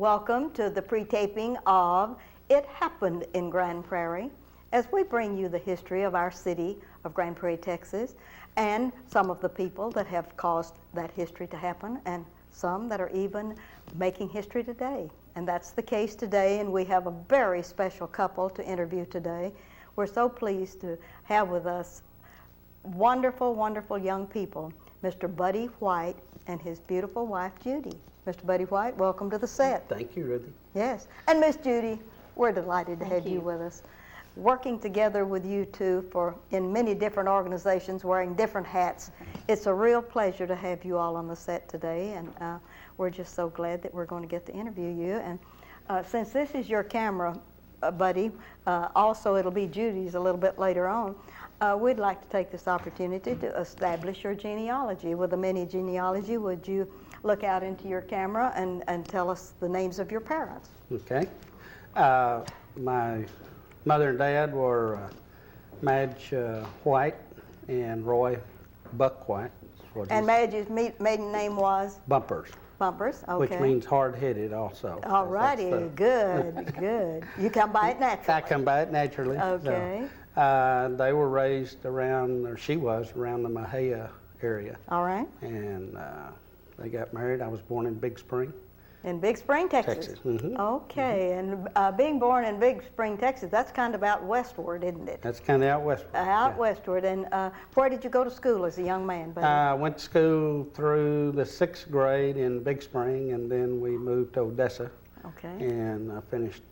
Welcome to the pre-taping of It Happened in Grand Prairie, as we bring you the history of our city of Grand Prairie, Texas, and some of the people that have caused that history to happen, and some that are even making history today. And that's the case today, and we have a very special couple to interview today. We're so pleased to have with us wonderful, wonderful young people, Mr. Buddy White and his beautiful wife, Judy. Mr. Buddy White, welcome to the set. Thank you, Ruthie. Yes, and Miss Judy, we're delighted to have Thank you you. with us. Working together with you two in many different organizations, wearing different hats. It's a real pleasure to have you all on the set today, and we're just so glad that we're going to get to interview you. And since this is your camera, Buddy, also it'll be Judy's a little bit later on, we'd like to take this opportunity to establish your genealogy. With a mini genealogy, would you look out into your camera and tell us the names of your parents? Okay. My mother and dad were Madge White and Roy Buck White. And Madge's maiden name was? Bumpers. Bumpers, okay. Which means hard-headed also. All righty, good, good. You come by it naturally. I come by it naturally. Okay. So, they were raised around, or she was, around the Mahia area. All right. And they got married. I was born in Big Spring. In Big Spring, Texas? Texas. Mm-hmm. Okay, and being born in Big Spring, Texas, that's kind of out westward, isn't it? That's kind of out westward. Out westward. And where did you go to school as a young man, Buddy? I went to school through the 6th grade in Big Spring, and then we moved to Odessa. Okay. And I finished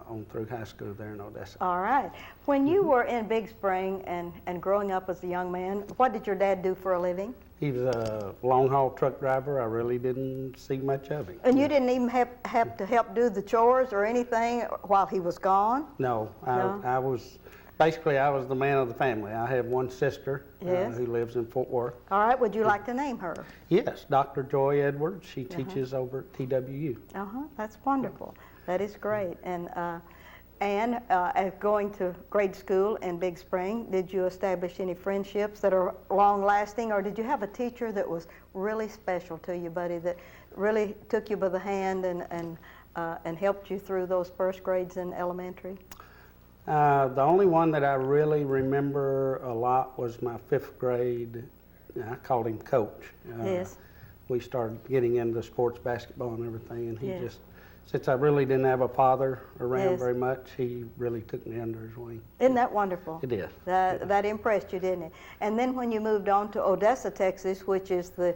on through high school there in Odessa. All right. When you were in Big Spring and growing up as a young man, what did your dad do for a living? He was a long-haul truck driver. I really didn't see much of him. And you didn't even have to help do the chores or anything while he was gone? No, No? I was, basically I was the man of the family. I have one sister Yes. who lives in Fort Worth. All right. Would you like to name her? Yes, Dr. Joy Edwards. She teaches over at TWU. That's wonderful. That is great. And going to grade school in Big Spring, did you establish any friendships that are long-lasting, or did you have a teacher that was really special to you, Buddy, that really took you by the hand and helped you through those first grades in elementary? The only one that I really remember a lot was my 5th grade. I called him Coach. Yes. We started getting into sports, basketball, and everything, and he Yes. just, since I really didn't have a father around Yes. very much, he really took me under his wing. Isn't that wonderful? It is. That impressed you, didn't it? And then when you moved on to Odessa, Texas, which is the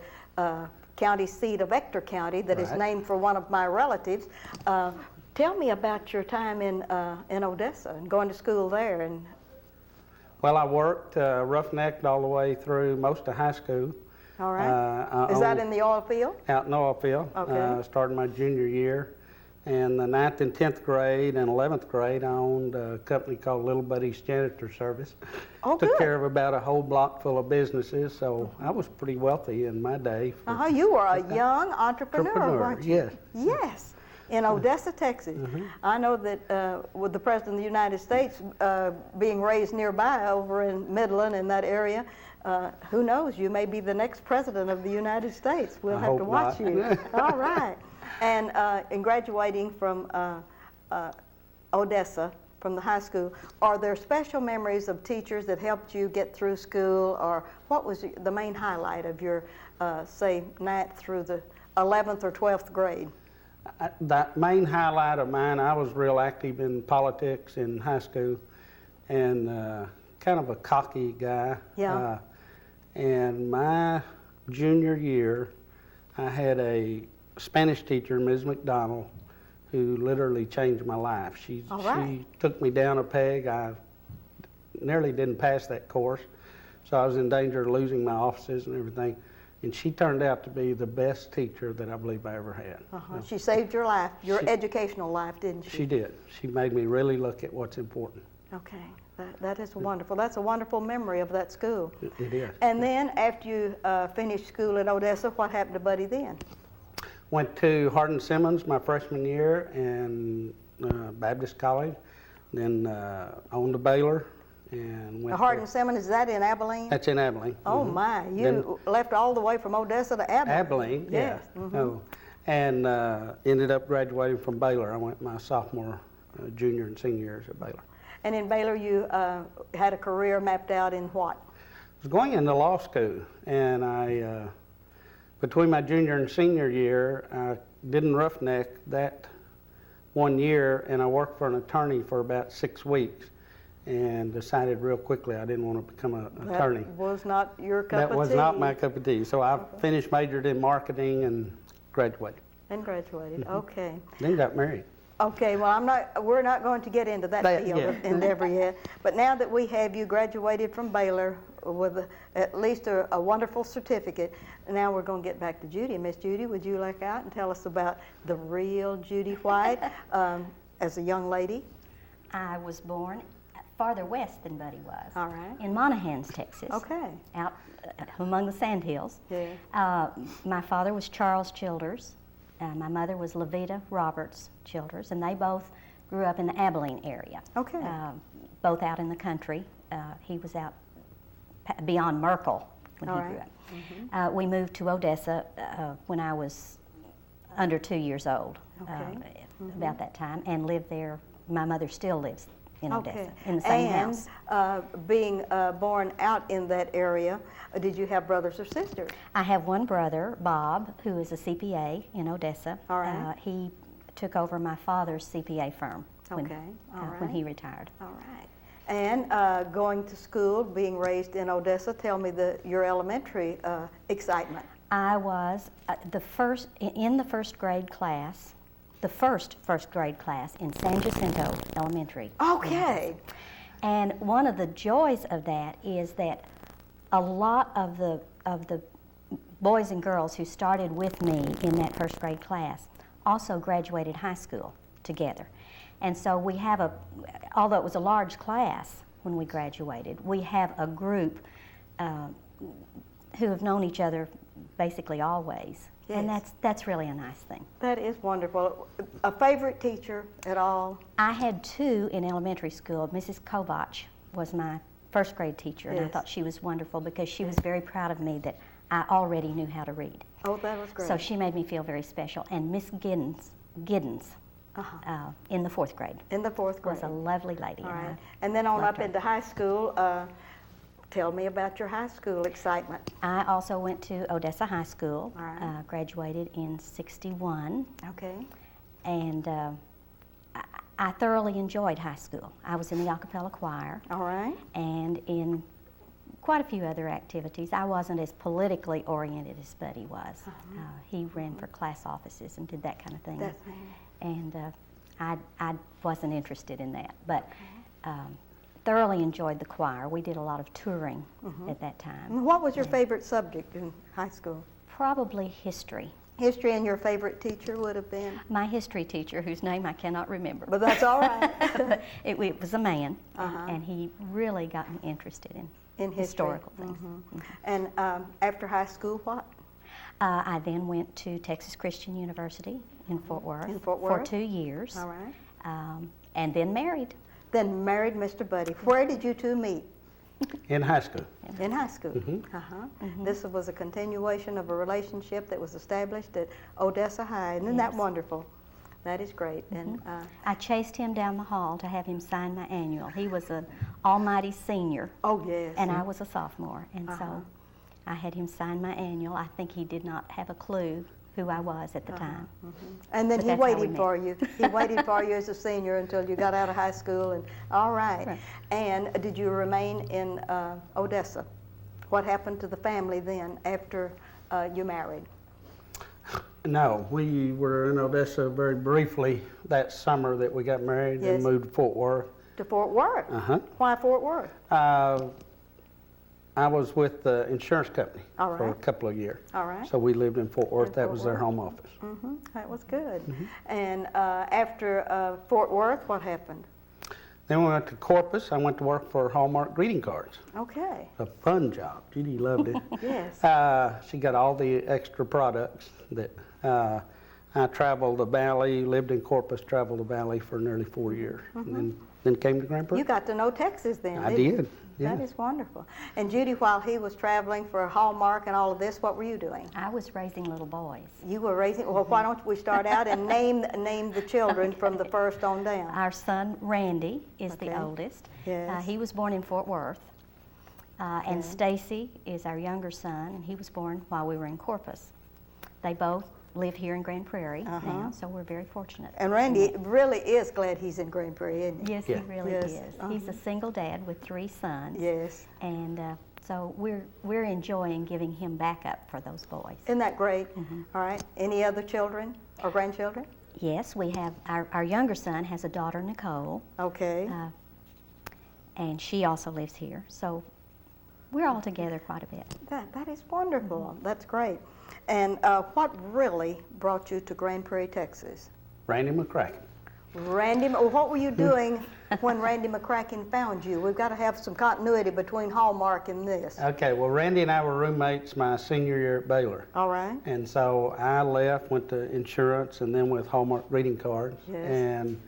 county seat of Ector County that is Right. named for one of my relatives, tell me about your time in Odessa and going to school there. And Well, I worked roughnecked all the way through most of high school. all right, is that in the oil field? Out in the oil field. Okay. Started my junior year. And the 9th and 10th grade and 11th grade, I owned a company called Little Buddy's Janitor Service. Oh, Took good. care of about a whole block full of businesses, so I was pretty wealthy in my day. You were a young entrepreneur, weren't you? Yes. Yes, in Odessa, Texas. I know that with the President of the United States being raised nearby over in Midland in that area, who knows, you may be the next President of the United States. We'll I have to hope watch not. you. All right. And in graduating from Odessa, from the high school, are there special memories of teachers that helped you get through school, or what was the main highlight of your, say, 9th through the 11th or 12th grade? That main highlight of mine, I was real active in politics in high school, and kind of a cocky guy. Yeah. And my junior year, I had a Spanish teacher, Ms. McDonald, who literally changed my life. She took me down a peg. I nearly didn't pass that course, so I was in danger of losing my offices and everything. And she turned out to be the best teacher that I believe I ever had. She saved your life, your educational life, didn't she? She did. She made me really look at what's important. Okay, that is wonderful. That's a wonderful memory of that school. It is. And then after you finished school in Odessa, what happened to Buddy then? Went to Hardin Simmons my freshman year and Baptist College, then on to Baylor and went. Hardin Simmons, is that in Abilene? That's in Abilene. Oh my, you left all the way from Odessa to Abilene. Abilene, yeah. Yes. Oh, and ended up graduating from Baylor. I went my sophomore, junior, and senior years at Baylor. And in Baylor, you had a career mapped out in what? I was going into law school, and between my junior and senior year, I didn't roughneck that 1 year, and I worked for an attorney for about 6 weeks, and decided real quickly I didn't want to become an attorney. That was not your cup of tea. That was not my cup of tea. So I finished, majored in marketing, and graduated. And graduated. Okay. Then got married. Okay, well, we're not going to get into that field of endeavor yet. But now that we have you graduated from Baylor with at least a wonderful certificate, now we're going to get back to Judy. Miss Judy, would you like out and tell us about the real Judy White as a young lady? I was born farther west than Buddy was. All right. In Monahans, Texas. Okay. Out among the sandhills. Yeah. My father was Charles Childers. My mother was Levita Roberts Childers, and they both grew up in the Abilene area. Okay. Both out in the country. He was out beyond Merkel when he grew up. Mm-hmm. We moved to Odessa when I was under 2 years old, about that time, and lived there. My mother still lives in Odessa, in the same house. And being born out in that area, did you have brothers or sisters? I have one brother, Bob, who is a CPA in Odessa. All right. He took over my father's CPA firm when he retired. All right. And going to school, being raised in Odessa, tell me your elementary excitement. I was in the first grade class, the first grade class in San Jacinto Elementary. Okay. And one of the joys of that is that a lot of the boys and girls who started with me in that first grade class also graduated high school together. And so we have although it was a large class when we graduated, we have a group who have known each other basically always. Yes. And that's really a nice thing. That is wonderful. A favorite teacher at all? I had two in elementary school. Mrs. Kovach was my first grade teacher, and I thought she was wonderful because she was very proud of me that I already knew how to read. Oh, that was great. So she made me feel very special. And Miss Giddens in the fourth grade. In the fourth grade. Was a lovely lady. All right. And then on up into high school, tell me about your high school excitement. I also went to Odessa High School, graduated in '61. Okay. And I thoroughly enjoyed high school. I was in the a cappella choir. All right. And in quite a few other activities. I wasn't as politically oriented as Buddy was. He ran for class offices and did that kind of thing. That's right. And I wasn't interested in that, but thoroughly enjoyed the choir. We did a lot of touring at that time. What was your favorite subject in high school? Probably history. History, and your favorite teacher would have been? My history teacher, whose name I cannot remember. But that's all right. It was a man, and he really got me interested in historical things. And after high school, what? I then went to Texas Christian University in Fort Worth, Fort Worth for 2 years. All right. And then married. Then married Mr. Buddy. Where did you two meet? In high school. In high school. This was a continuation of a relationship that was established at Odessa High. Isn't that wonderful? That is great. And I chased him down the hall to have him sign my annual. He was an almighty senior. Oh, yes. And I was a sophomore. And so I had him sign my annual. I think he did not have a clue who I was at the time. And then he waited for you. He waited for you as a senior until you got out of high school. And all right. And did you remain in Odessa? What happened to the family then after you married? No, we were in Odessa very briefly that summer that we got married and moved to Fort Worth. To Fort Worth? Why Fort Worth? I was with the insurance company for a couple of years. All right. So we lived in Fort Worth. That was their home office. That was good. And after Fort Worth, what happened? Then we went to Corpus. I went to work for Hallmark greeting cards. Okay. A fun job. Judy loved it. Yes. She got all the extra products that I traveled the valley, lived in Corpus, traveled the valley for nearly 4 years, and then came to Grand Prairie. You got to know Texas then, I did. That is wonderful. And Judy, while he was traveling for Hallmark and all of this, what were you doing? I was raising little boys. You were raising, well, why don't we start out and name the children from the first on down? Our son, Randy, is the oldest. Yes. He was born in Fort Worth. And Stacy is our younger son, and he was born while we were in Corpus. They both live here in Grand Prairie now, so we're very fortunate. And Randy really is glad he's in Grand Prairie, isn't he? Yes, he really is. He's a single dad with 3 sons. Yes. And so we're enjoying giving him backup for those boys. Isn't that great? All right. Any other children or grandchildren? Yes, we have, our younger son has a daughter, Nicole. Okay. And she also lives here. So we're all together quite a bit. That is wonderful. That's great. And what really brought you to Grand Prairie, Texas? Randy McCracken. Randy, what were you doing when Randy McCracken found you? We've got to have some continuity between Hallmark and this. Okay, well, Randy and I were roommates my senior year at Baylor. All right. And so I left, went to insurance, and then with Hallmark greeting cards. Yes. And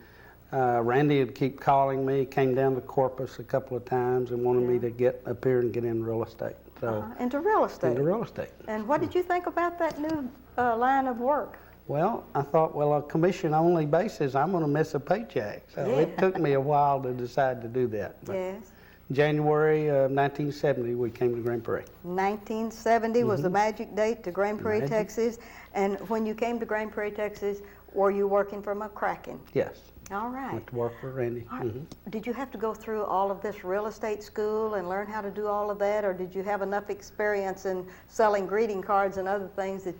Randy would keep calling me, came down to Corpus a couple of times and wanted me to get up here and get in real estate. So into real estate. Into real estate. And what did you think about that new line of work? Well, I thought, well, a commission-only basis, I'm going to miss a paycheck. So it took me a while to decide to do that. But Yes. January of 1970, we came to Grand Prairie. 1970 was the magic date to Grand Prairie, Texas. And when you came to Grand Prairie, Texas, were you working for McCracken? Yes. All right. Went to work for Randy. Did you have to go through all of this real estate school and learn how to do all of that, or did you have enough experience in selling greeting cards and other things that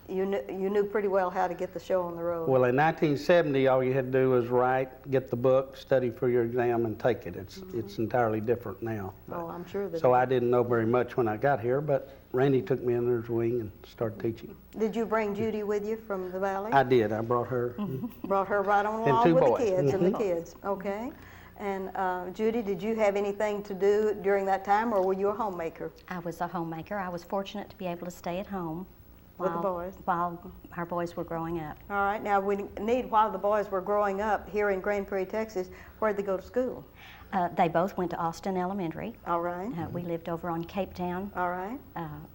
you knew pretty well how to get the show on the road? Well, in 1970, all you had to do was write, get the book, study for your exam, and take it. It's entirely different now. Oh, I'm sure that. So I didn't know very much when I got here, but Randy took me under his wing and started teaching. Did you bring Judy with you from the valley? I did. I brought her. Brought her right on And along 2 with boys. the kids and the kids. Okay. And Judy, did you have anything to do during that time, or were you a homemaker? I was a homemaker. I was fortunate to be able to stay at home With the boys. while our boys were growing up. All right. Now, we need, while the boys were growing up here in Grand Prairie, Texas, where'd they go to school? They both went to Austin Elementary. All right. We lived over on Cape Town, All right.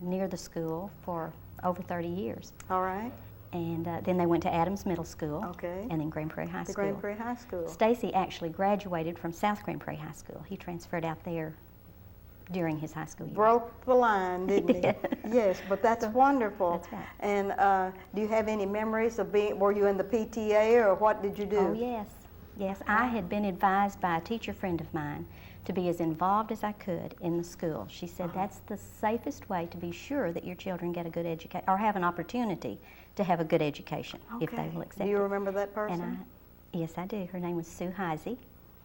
near the school, for over 30 years. All right. And then they went to Adams Middle School. Okay. And then Grand Prairie High The School. Grand Prairie High School. Stacy actually graduated from South Grand Prairie High School. He transferred out there during his high school years. Broke the line, didn't he? did. Yes, but that's wonderful. That's right. And do you have any memories of were you in the PTA, or what did you do? Oh, yes. Yes, I had been advised by a teacher friend of mine to be as involved as I could in the school. She said that's the safest way to be sure that your children get a good education, or have an opportunity to have a good education, if they will accept Do you it. remember that person? Yes, I do. Her name was Sue Heisey,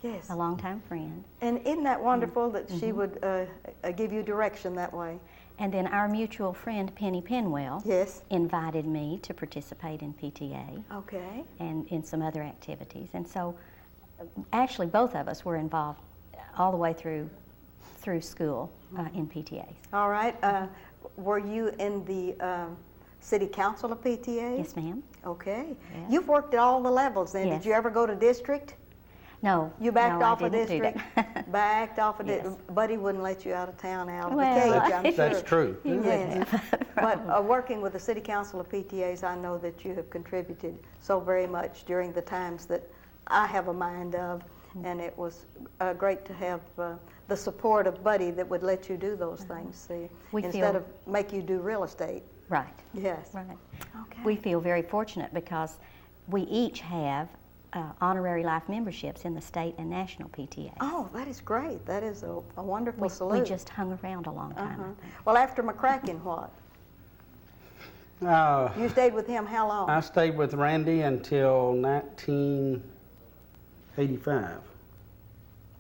Yes. a longtime friend. And isn't that wonderful that she would give you direction that way? And then our mutual friend, Penny Penwell, Yes. invited me to participate in PTA Okay. and in some other activities. And so, actually, both of us were involved all the way through school in PTAs. All right. Were you in the city council of PTA? Yes, ma'am. Okay. Yes. You've worked at all the levels then. Yes. Did you ever go to district? No. You backed no, off I of didn't do district? that. Backed off of Yes. district. Buddy wouldn't let you out of town out of Well, the cage, I'm sure. That's true. Yes. But working with the City Council of PTAs, I know that you have contributed so very much during the times that I have a mind of, and it was great to have the support of Buddy that would let you do those things, see, instead of make you do real estate. Right. Yes. Right. Okay. We feel very fortunate because we each have honorary life memberships in the state and national PTA. Oh, that is great. That is a wonderful We salute. just hung around a long time. I think. Well, after McCracken, what? You stayed with him how long? I stayed with Randy until 1985.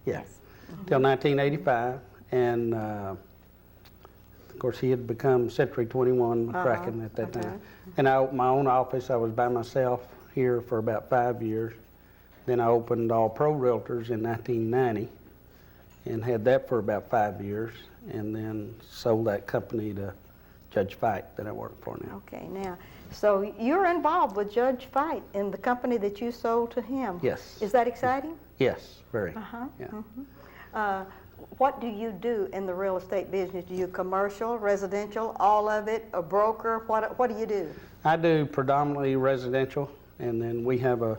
Yeah, Yes. till 1985. And of course, he had become Century 21 McCracken at that time. And I opened my own office. I was by myself here for about 5 years. Then I opened All Pro Realtors in 1990 and had that for about 5 years, and then sold that company to Judge Fight that I work for now. Okay, now, so you're involved with Judge Fight in the company that you sold to him. Yes. Is that exciting? Yes, very. Uh-huh. Yeah. what do you do in the real estate business? Do you commercial, residential, all of it, a broker? What do you do? I do predominantly residential, and then we have a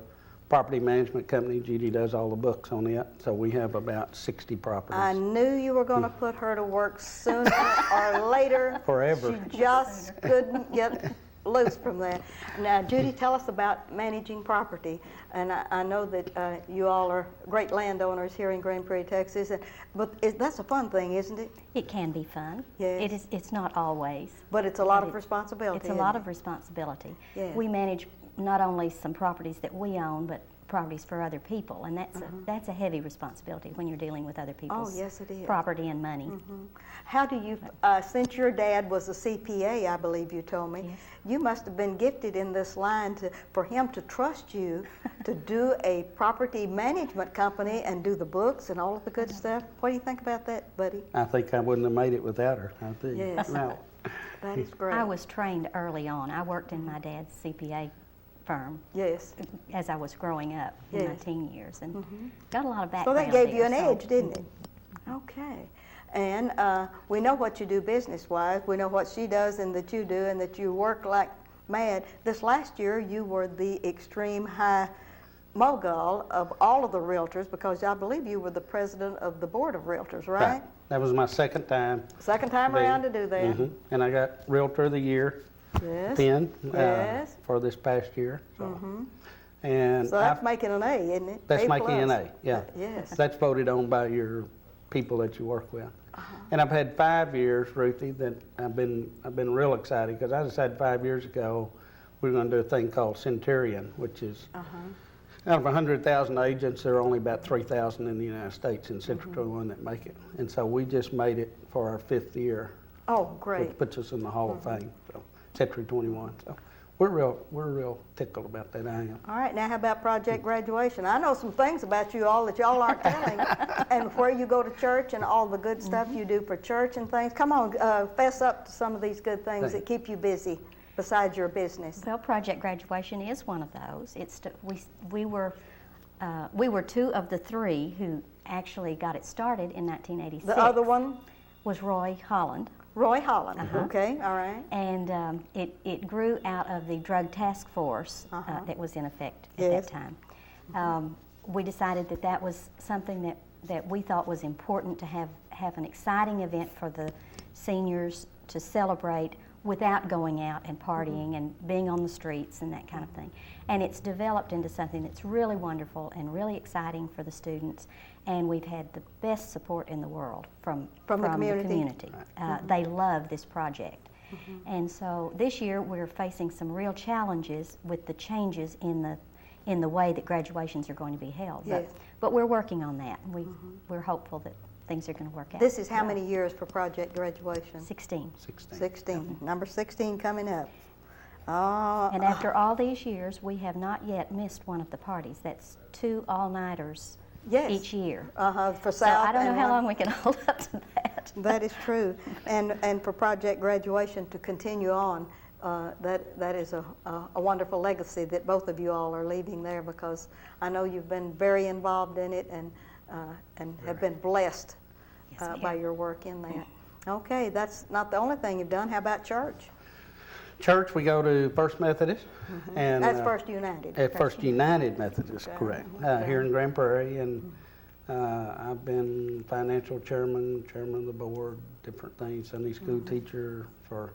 property management company. Judy does all the books on it, so we have about 60 properties. I knew you were going to put her to work sooner or later. Forever. She just couldn't get loose from that. Now, Judy, tell us about managing property. And I know that you all are great landowners here in Grand Prairie, Texas. But that's a fun thing, isn't it? It can be fun. Yes. It is. It's not always. But it's a lot of responsibility. It's a lot of responsibility. Yes. We manage not only some properties that we own, but properties for other people, and that's a heavy responsibility when you're dealing with other people's yes, it is. property and money. How do you, since your dad was a CPA, I believe you told me, Yes. you must have been gifted in this line for him to trust you to do a property management company and do the books and all of the good stuff. What do you think about that, buddy? I think I wouldn't have made it without her. I think. Yes. No. That is great. I was trained early on. I worked in my dad's CPA firm Yes. as I was growing up in my Yes. teen years, and got a lot of So background. that gave you an there, so- edge, didn't it? Okay. And we know what you do business-wise. We know what she does and that you do and that you work like mad. This last year, you were the extreme high mogul of all of the realtors because I believe you were the president of the board of realtors, right? That was my second time. Second time around to do that. And I got Realtor of the Year Yes. pin Yes. for this past year. So, and So that's making an A, isn't it? that's A making an plus. A, yeah. Yes. That's voted on by your people that you work with. And I've had 5 years, Ruthie, that I've been real excited because I decided 5 years ago we were going to do a thing called Centurion, which is out of 100,000 agents, there are only about 3,000 in the United States in Central 21 that make it. And so we just made it for our 5th year, Oh, which great. puts us in the Hall of Fame. So Century 21. So we're real tickled about that. I am. All right, now how about project graduation? I know some things about you all that y'all aren't telling, and where you go to church and all the good stuff you do for church and things. Come on, fess up to some of these good things that keep you busy besides your business. Well, project graduation is one of those. We were 2 of the 3 who actually got it started in 1986. The other one? Was Roy Holland. Roy Holland. Okay, all right. And it grew out of the drug task force that was in effect at Yes. that time. We decided that was something that we thought was important to have an exciting event for the seniors to celebrate without going out and partying and being on the streets and that kind of thing. And it's developed into something that's really wonderful and really exciting for the students. And we've had the best support in the world from the community. They love this project. And so this year we're facing some real challenges with the changes in the way that graduations are going to be held. Yes. But we're working on that. We're hopeful that things are going to work out. This is how many years for project graduation? 16. 16. Number 16 coming up. Oh, And after all these years, we have not yet missed one of the parties. That's 2 all-nighters yes. each year. For So South. I don't know and how one- long we can hold up to that. That is true. And for project graduation to continue on, that is a wonderful legacy that both of you all are leaving there because I know you've been very involved in it and have been blessed Yes, by your work in that. Okay, that's not the only thing you've done. How about church? Church, we go to First Methodist. And That's First United. at First United Methodist, Okay. correct, here in Grand Prairie. And I've been financial chairman of the board, different things, Sunday school teacher for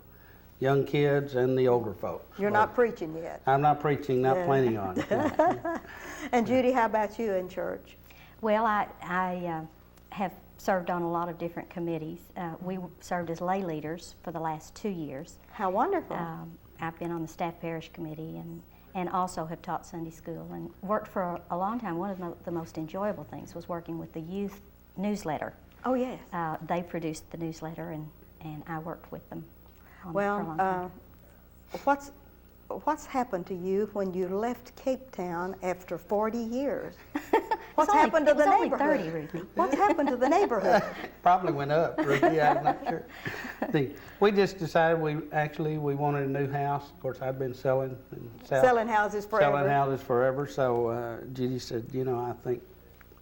young kids and the older folks. You're not preaching yet. I'm not preaching, not planning on it. No. And Judy, how about you in church? Well, I have served on a lot of different committees. We served as lay leaders for the last 2 years. How wonderful. I've been on the staff parish committee and also have taught Sunday school and worked for a long time. One of the most enjoyable things was working with the youth newsletter. Oh, yes. They produced the newsletter and I worked with them on it for a Well, long time. what's happened to you when you left Cape Town after 40 years? What's It was happened to the only neighborhood? 30, Ruthie. What's happened to the neighborhood? Probably went up, Ruthie, I'm not sure. We just decided we wanted a new house. Of course, I'd been selling Selling houses forever. Selling houses forever. So Judy said, I think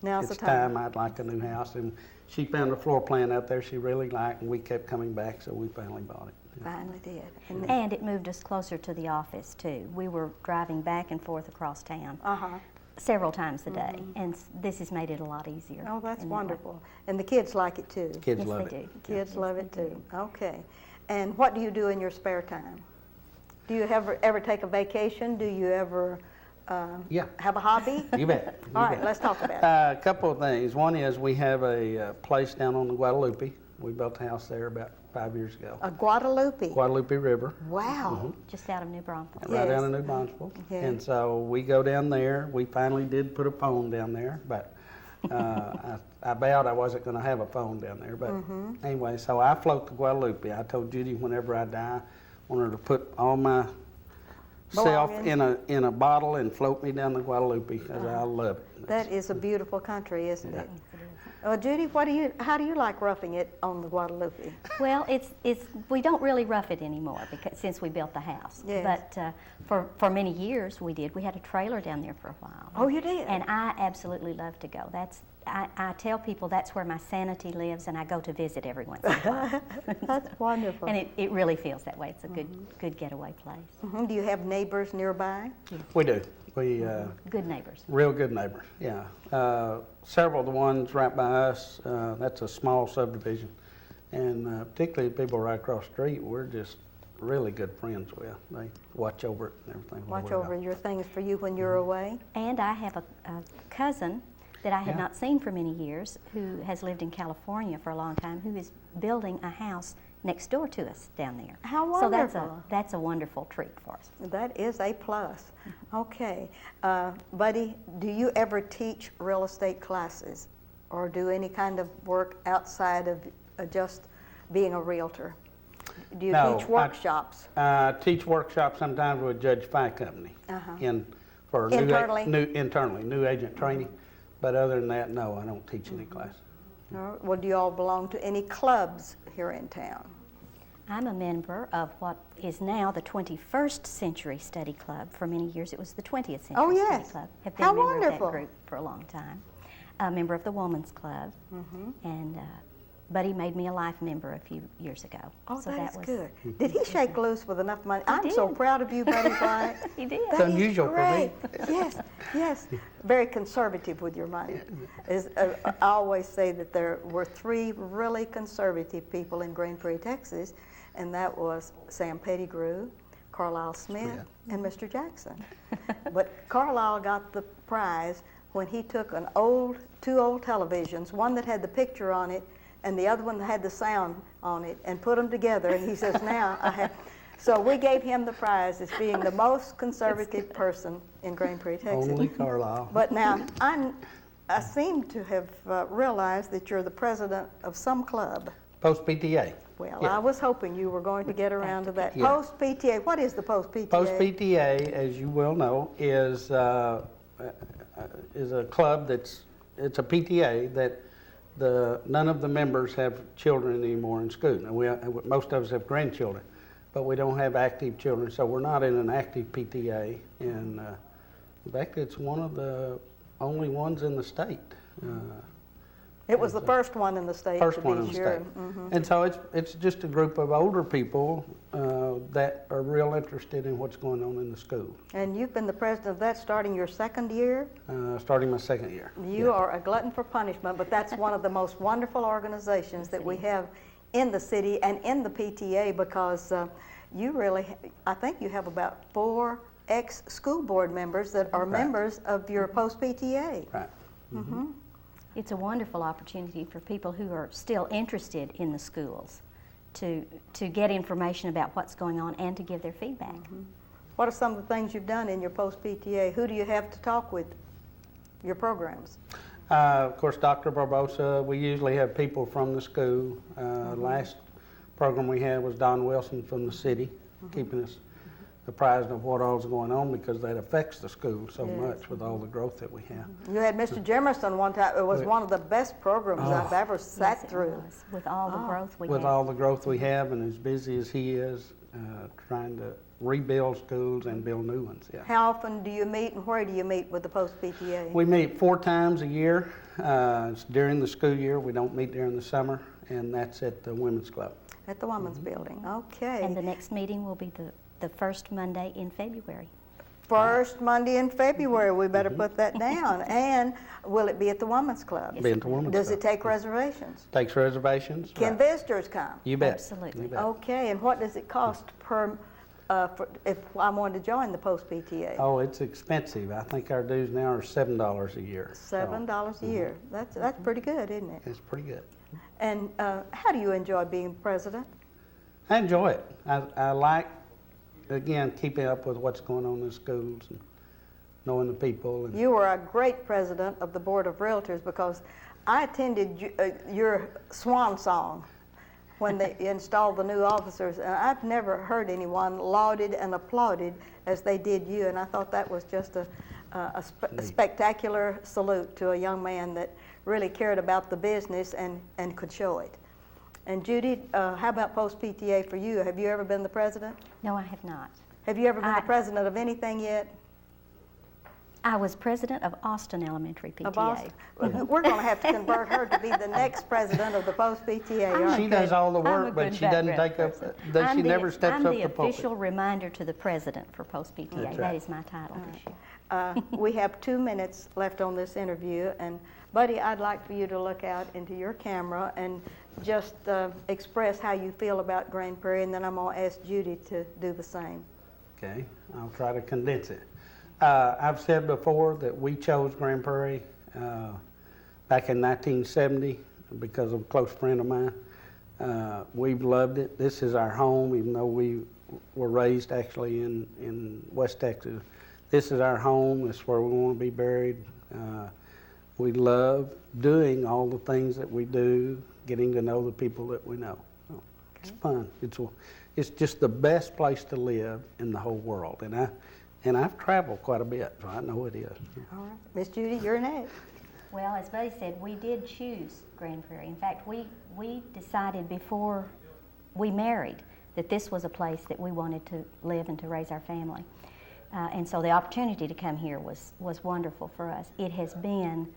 Now's it's the time. I'd like a new house. And she found a floor plan out there she really liked, and we kept coming back, so we finally bought it. Finally did. And it moved us closer to the office, too. We were driving back and forth across town several times a day, and this has made it a lot easier. Oh, that's wonderful. And the kids like it, too. Kids Yes, love they it. do. Kids love it, too. Okay. And what do you do in your spare time? Do you ever take a vacation? Do you ever have a hobby? You bet. All right, let's talk about it. A couple of things. One is we have a place down on the Guadalupe. We built a house there about 5 years ago. A Guadalupe. Guadalupe River. Wow. Just out of New Braunfels. Right Yes. down in New Braunfels. Yeah. And so we go down there. We finally did put a phone down there, but I vowed I wasn't going to have a phone down there. But anyway, so I float to Guadalupe. I told Judy whenever I die, I want her to put all my self in a bottle and float me down the Guadalupe because I love it. That is a beautiful country, isn't it? Well, Judy, how do you like roughing it on the Guadalupe? Well, we don't really rough it anymore since we built the house. Yes. But for many years we did. We had a trailer down there for a while. Oh, you did? And I absolutely love to go. I tell people that's where my sanity lives, and I go to visit every once in a while. That's wonderful. And it really feels that way. It's a good getaway place. Do you have neighbors nearby? We do. We Good neighbors. real good neighbors. Yeah. Several of the ones right by us. That's a small subdivision, and particularly the people right across the street. We're just really good friends with. They watch over it and everything. Watch over your things for you when you're away? And I have a cousin that I had not seen for many years who has lived in California for a long time, who is building a house next door to us down there. How So wonderful. that's a wonderful treat for us. That is a plus. Okay. Buddy, do you ever teach real estate classes or do any kind of work outside of just being a realtor? Do you teach workshops? I teach workshops sometimes with Judge Pie Company for Internally? New agent training. But other than that, no, I don't teach any classes. Well, do you all belong to any clubs here in town? I'm a member of what is now the 21st Century Study Club. For many years it was the 20th Century Oh, Study yes. Club. Have been How a member wonderful. of that group for a long time. A member of the Woman's Club. And Buddy made me a life member a few years ago. Oh, so that's was good. Did he shake loose with enough money? I'm so did. proud of you, Buddy White. He did. That is unusual for me. great. Yes, yes. Very conservative with your money. I always say that there were 3 really conservative people in Grand Prairie, Texas, and that was Sam Pettigrew, Carlisle Smith, and Mr. Jackson. But Carlisle got the prize when he took 2 old televisions, one that had the picture on it and the other one that had the sound on it, and put them together. And he says, now I have. So we gave him the prize as being the most conservative person in Grand Prairie, Texas. Only Carlisle. But now I seem to have realized that you're the president of some club. Post PTA. Well, I was hoping you were going to get around to that. Yeah. Post PTA. What is the post PTA? Post PTA, as you well know, is a club it's a PTA that none of the members have children anymore in school. And most of us have grandchildren, but we don't have active children, so we're not in an active PTA. And in fact, it's one of the only ones in the state. It was the first one in the state. First to one be in the sure. state. And so it's just a group of older people that are real interested in what's going on in the school. And you've been the president of that starting your 2nd year? Starting my 2nd year. You are a glutton for punishment, but that's one of the most wonderful organizations that we have in the city and in the PTA, because you really, I think you have about 4 ex-school board members that are members of your post-PTA. Right. It's a wonderful opportunity for people who are still interested in the schools to get information about what's going on and to give their feedback. What are some of the things you've done in your post-PTA? Who do you have to talk with your programs? Of course, Dr. Barbosa, we usually have people from the school. Last program we had was Don Wilson from the city, keeping us apprised of what all's going on, because that affects the school so much with all the growth that we have. You had Mr. Jimerson one time. It was one of the best programs I've ever sat Yes, it through. was, with all the growth we With have. all the growth we have, and as busy as he is, trying to rebuild schools and build new ones, yeah. How often do you meet and where do you meet with the Post PTA? We meet 4 times a year. It's during the school year. We don't meet during the summer, and that's at the Women's Club. At the Women's Building, okay. And the next meeting will be the first Monday in February. First Monday in February, we better put that down. And will it be at the Women's Club? Be at the Women's Does Club. it take reservations? Takes reservations. Can right. visitors come? You bet. Absolutely. You bet. Okay, and what does it cost per, if I wanted to join the Post PTA? Oh, it's expensive. I think our dues now are $7 a year. $7 a year. That's pretty good, isn't it? It's pretty good. And how do you enjoy being president? I enjoy it. I like, again, keeping up with what's going on in the schools and knowing the people. And You were a great president of the Board of Realtors because I attended your swan song when they installed the new officers, and I've never heard anyone lauded and applauded as they did you, and I thought that was just a spectacular salute to a young man that really cared about the business and could show it. And Judy, how about Post PTA for you? Have you ever been the president? No, I have not. Have you ever been the president of anything yet? I was president of Austin Elementary PTA. Of Austin? We're going to have to convert her to be the next president of the Post PTA. aren't she we? does all the I'm a work, but good she doesn't background take up, person. she never steps I'm up the the pulpit. official reminder to the president for Post PTA. That's That right. is my title this year. We have 2 minutes left on this interview, and Buddy, I'd like for you to look out into your camera and just express how you feel about Grand Prairie, and then I'm going to ask Judy to do the same. Okay, I'll try to condense it. I've said before that we chose Grand Prairie back in 1970 because of a close friend of mine. We've loved it. This is our home, even though we were raised actually in West Texas. This is our home. This is where we want to be buried. We love doing all the things that we do, getting to know the people that we know. So it's fun. It's just the best place to live in the whole world. And I've traveled quite a bit, so I know it is. All right. Miss Judy, you're next. Well, as Buddy said, we did choose Grand Prairie. In fact, we decided before we married that this was a place that we wanted to live and to raise our family. And so the opportunity to come here was wonderful for us. It has been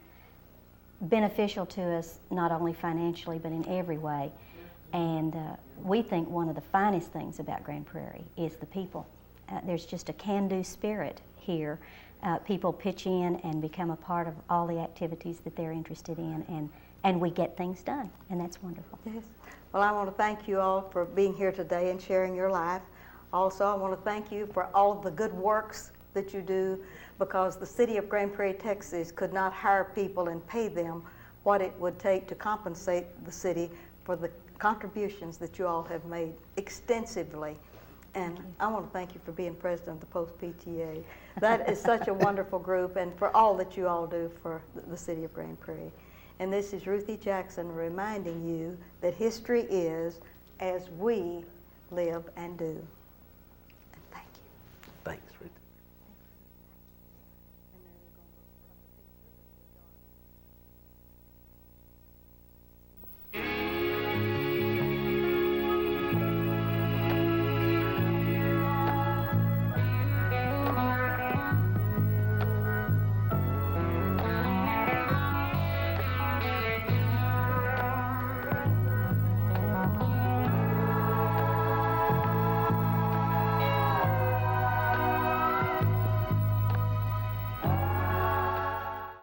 beneficial to us not only financially but in every way. And we think one of the finest things about Grand Prairie is the people. There's just a can-do spirit here. People pitch in and become a part of all the activities that they're interested in, and we get things done, and that's wonderful. Yes. Well, I want to thank you all for being here today and sharing your life. Also, I want to thank you for all of the good works that you do, because the city of Grand Prairie, Texas could not hire people and pay them what it would take to compensate the city for the contributions that you all have made extensively. And I want to thank you for being president of the Post PTA. That is such a wonderful group, and for all that you all do for the city of Grand Prairie. And this is Ruthie Jackson reminding you that history is as we live and do.